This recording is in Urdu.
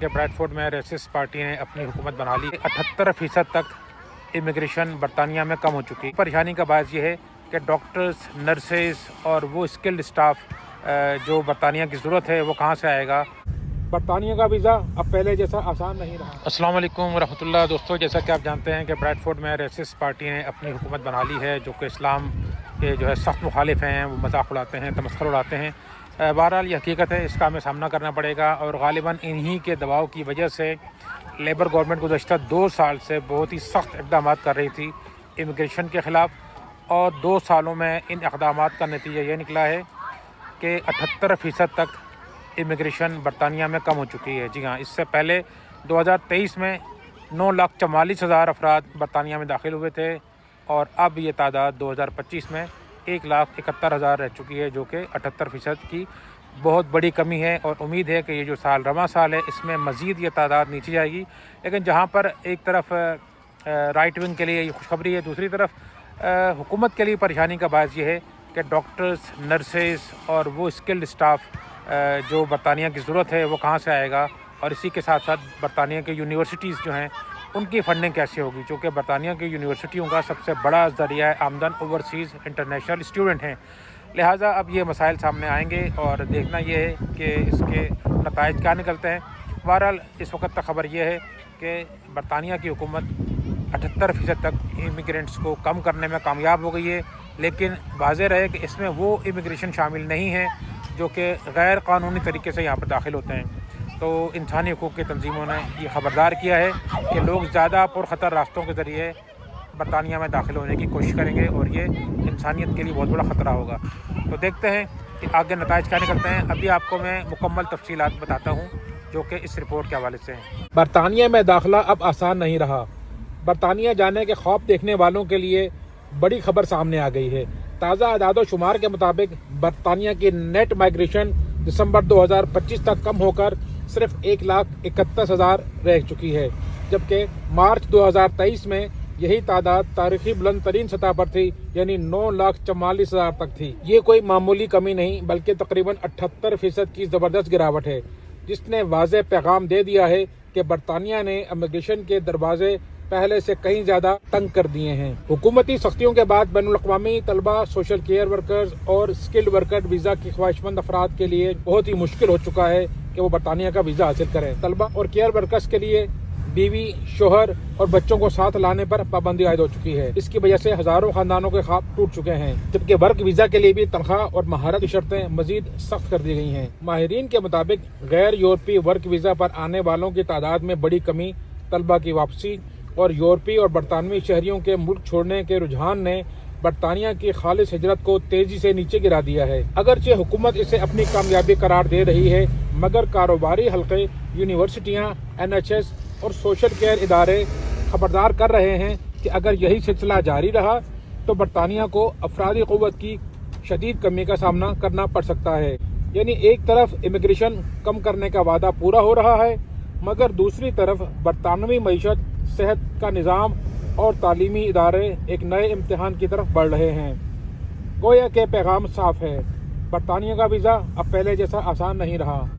کہ بریڈفورڈ میں ریسس پارٹی نے اپنی حکومت بنا لی 78% تک امیگریشن برطانیہ میں کم ہو چکی. پریشانی کا باعث یہ ہے کہ ڈاکٹرز، نرسز اور وہ اسکلڈ اسٹاف جو برطانیہ کی ضرورت ہے وہ کہاں سے آئے گا. برطانیہ کا ویزا اب پہلے جیسا آسان نہیں رہا. السلام علیکم ورحمۃ اللہ. دوستو، جیسا کہ آپ جانتے ہیں کہ بریڈفورڈ میں ریسس پارٹی نے اپنی حکومت بنا لی ہے جو کہ اسلام کے جو ہے سخت مخالف ہیں. وہ مذاق اڑاتے ہیں، تمسخر اڑاتے ہیں. بہرحال یہ حقیقت ہے، اس کا ہمیں سامنا کرنا پڑے گا اور غالباً انہی کے دباؤ کی وجہ سے لیبر گورنمنٹ گزشتہ 2 سال سے بہت ہی سخت اقدامات کر رہی تھی امیگریشن کے خلاف، اور 2 سالوں میں ان اقدامات کا نتیجہ یہ نکلا ہے کہ 78% تک امیگریشن برطانیہ میں کم ہو چکی ہے. جی ہاں، اس سے پہلے 2023 میں 9,44,000 افراد برطانیہ میں داخل ہوئے تھے، اور اب یہ تعداد 2025 میں 1,71,000 رہ چکی ہے، جو کہ 78% کی بہت بڑی کمی ہے. اور امید ہے کہ یہ جو سال رواں سال ہے اس میں مزید یہ تعداد نیچے جائے گی. لیکن جہاں پر ایک طرف رائٹ ونگ کے لیے یہ خوشخبری ہے، دوسری طرف حکومت کے لیے پریشانی کا باعث یہ ہے کہ ڈاکٹرز، نرسز اور وہ اسکلڈ اسٹاف جو برطانیہ کی ضرورت ہے وہ کہاں سے آئے گا. اور اسی کے ساتھ ساتھ برطانیہ کے یونیورسٹیز جو ہیں ان کی فنڈنگ کیسے ہوگی، چونکہ برطانیہ کی یونیورسٹیوں کا سب سے بڑا ذریعہ آمدن اوورسیز انٹرنیشنل اسٹوڈنٹ ہیں. لہٰذا اب یہ مسائل سامنے آئیں گے اور دیکھنا یہ ہے کہ اس کے نتائج کیا نکلتے ہیں. بہرحال اس وقت تک خبر یہ ہے کہ برطانیہ کی حکومت 78% تک امیگرینٹس کو کم کرنے میں کامیاب ہو گئی ہے، لیکن واضح رہے کہ اس میں وہ امیگریشن شامل نہیں ہے جو کہ غیر قانونی طریقے سے یہاں پر داخل ہوتے ہیں. تو انسانی حقوق کی تنظیموں نے یہ خبردار کیا ہے کہ لوگ زیادہ پرخطر راستوں کے ذریعے برطانیہ میں داخل ہونے کی کوشش کریں گے، اور یہ انسانیت کے لیے بہت بڑا خطرہ ہوگا. تو دیکھتے ہیں کہ آگے نتائج کیا نکلتے ہیں. ابھی آپ کو میں مکمل تفصیلات بتاتا ہوں جو کہ اس رپورٹ کے حوالے سے ہیں. برطانیہ میں داخلہ اب آسان نہیں رہا. برطانیہ جانے کے خواب دیکھنے والوں کے لیے بڑی خبر سامنے آ گئی ہے. تازہ اعداد و شمار کے مطابق برطانیہ کی نیٹ مائیگریشن دسمبر 2025 تک کم ہو کر صرف 1,31,000 رہ چکی ہے، جبکہ مارچ 2023 میں یہی تعداد تاریخی بلند ترین سطح پر تھی، یعنی 9,44,000 تک تھی. یہ کوئی معمولی کمی نہیں بلکہ تقریباً 78% کی زبردست گراوٹ ہے، جس نے واضح پیغام دے دیا ہے کہ برطانیہ نے امیگریشن کے دروازے پہلے سے کہیں زیادہ تنگ کر دیے ہیں. حکومتی سختیوں کے بعد بین الاقوامی طلبہ، سوشل کیئر ورکرز اور اسکلڈ ورکر ویزا کی خواہش مند افراد کے لیے بہت ہی مشکل ہو چکا ہے کہ وہ برطانیہ کا ویزا حاصل کریں. طلبہ اور کیئر ورکرز کے لیے بیوی، شوہر اور بچوں کو ساتھ لانے پر پابندی عائد ہو چکی ہے. اس کی وجہ سے ہزاروں خاندانوں کے خواب ٹوٹ چکے ہیں، جبکہ ورک ویزا کے لیے بھی تنخواہ اور مہارت کی شرطیں مزید سخت کر دی گئی ہیں. ماہرین کے مطابق غیر یورپی ورک ویزا پر آنے والوں کی تعداد میں بڑی کمی، طلبہ کی واپسی اور یورپی اور برطانوی شہریوں کے ملک چھوڑنے کے رجحان نے برطانیہ کی خالص ہجرت کو تیزی سے نیچے گرا دیا ہے. اگرچہ حکومت اسے اپنی کامیابی قرار دے رہی ہے، مگر کاروباری حلقے، یونیورسٹیاں، NHS اور سوشل کیئر ادارے خبردار کر رہے ہیں کہ اگر یہی سلسلہ جاری رہا تو برطانیہ کو افرادی قوت کی شدید کمی کا سامنا کرنا پڑ سکتا ہے. یعنی ایک طرف امیگریشن کم کرنے کا وعدہ پورا ہو رہا ہے، مگر دوسری طرف برطانوی معیشت، صحت کا نظام اور تعلیمی ادارے ایک نئے امتحان کی طرف بڑھ رہے ہیں. گویا کہ پیغام صاف ہے، برطانیہ کا ویزا اب پہلے جیسا آسان نہیں رہا.